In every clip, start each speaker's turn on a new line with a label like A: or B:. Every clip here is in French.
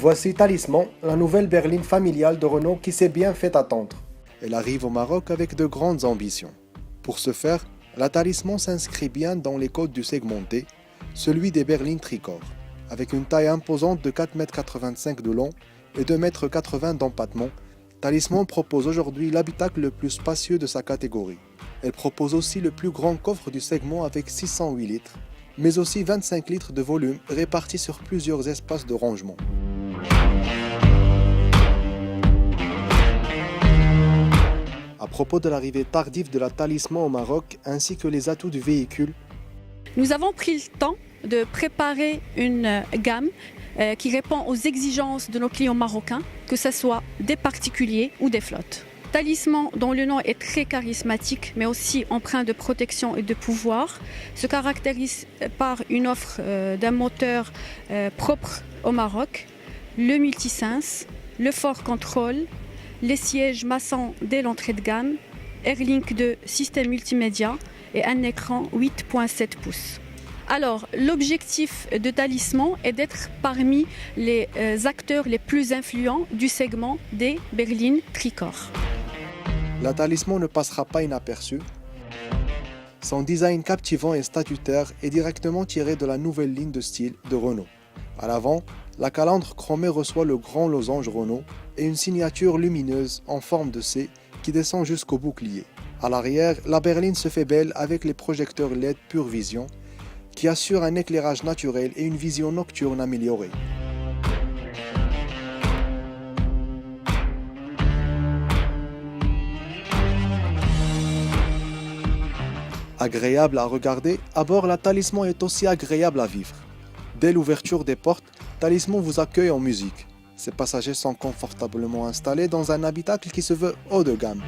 A: Voici Talisman, la nouvelle berline familiale de Renault qui s'est bien fait attendre.
B: Elle arrive au Maroc avec de grandes ambitions. Pour ce faire, la Talisman s'inscrit bien dans les codes du segmenté, celui des berlines tricorps, avec une taille imposante de 4,85 m de long et 2,80 m d'empattement. Talisman propose aujourd'hui l'habitacle le plus spacieux de sa catégorie. Elle propose aussi le plus grand coffre du segment avec 608 litres, mais aussi 25 litres de volume répartis sur plusieurs espaces de rangement. À propos de l'arrivée tardive de la Talisman au Maroc ainsi que les atouts du véhicule,
C: nous avons pris le temps de préparer une gamme qui répond aux exigences de nos clients marocains, que ce soit des particuliers ou des flottes. Talisman, dont le nom est très charismatique, mais aussi empreint de protection et de pouvoir, se caractérise par une offre d'un moteur propre au Maroc, le multisense, le fort contrôle, les sièges maçons dès l'entrée de gamme, Airlink 2 système multimédia et un écran 8,7 pouces. Alors, l'objectif de Talisman est d'être parmi les acteurs les plus influents du segment des berlines tricorps.
B: La Talisman ne passera pas inaperçue. Son design captivant et statutaire est directement tiré de la nouvelle ligne de style de Renault. À l'avant, la calandre chromée reçoit le grand losange Renault et une signature lumineuse en forme de C qui descend jusqu'au bouclier. À l'arrière, la berline se fait belle avec les projecteurs LED Pure Vision qui assurent un éclairage naturel et une vision nocturne améliorée. Agréable à regarder, à bord la Talisman est aussi agréable à vivre. Dès l'ouverture des portes, Talisman vous accueille en musique. Ses passagers sont confortablement installés dans un habitacle qui se veut haut de gamme.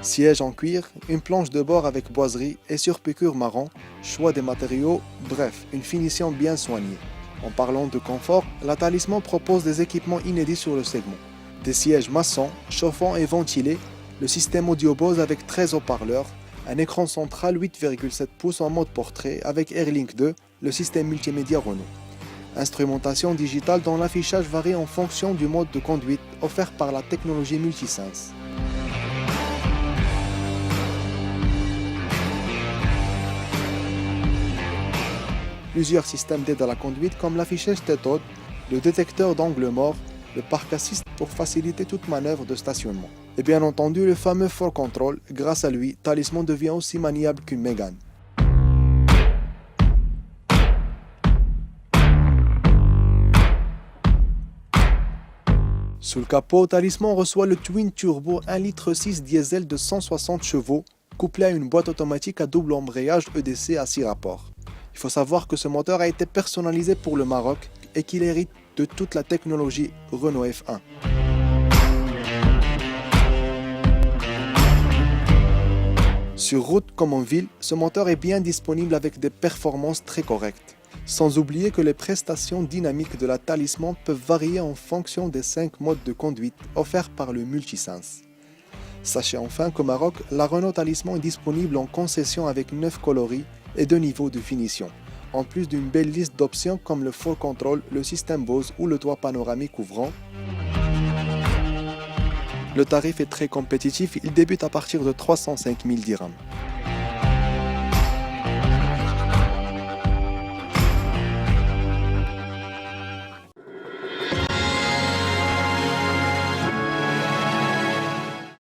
B: Siège en cuir, une planche de bord avec boiserie et surpiqûre marron, choix des matériaux, bref, une finition bien soignée. En parlant de confort, la Talisman propose des équipements inédits sur le segment. Des sièges maçons, chauffants et ventilés, le système audio Bose avec 13 haut-parleurs, un écran central 8,7 pouces en mode portrait avec Airlink 2, le système multimédia Renault. Instrumentation digitale dont l'affichage varie en fonction du mode de conduite offert par la technologie Multisense. Plusieurs systèmes d'aide à la conduite comme l'affichage tête-haute, le détecteur d'angle mort, le parc assist pour faciliter toute manœuvre de stationnement. Et bien entendu le fameux Fort Control, grâce à lui, Talisman devient aussi maniable qu'une Mégane. Sous le capot, Talisman reçoit le Twin Turbo 1,6 litre diesel de 160 chevaux, couplé à une boîte automatique à double embrayage EDC à 6 rapports. Il faut savoir que ce moteur a été personnalisé pour le Maroc et qu'il hérite de toute la technologie Renault F1. Sur route comme en ville, ce moteur est bien disponible avec des performances très correctes. Sans oublier que les prestations dynamiques de la Talisman peuvent varier en fonction des 5 modes de conduite offerts par le Multisense. Sachez enfin qu'au Maroc, la Renault Talisman est disponible en concession avec 9 coloris et 2 niveaux de finition, en plus d'une belle liste d'options comme le Fort Control, le système Bose ou le toit panoramique ouvrant. Le tarif est très compétitif, il débute à partir de 305 000 dirhams.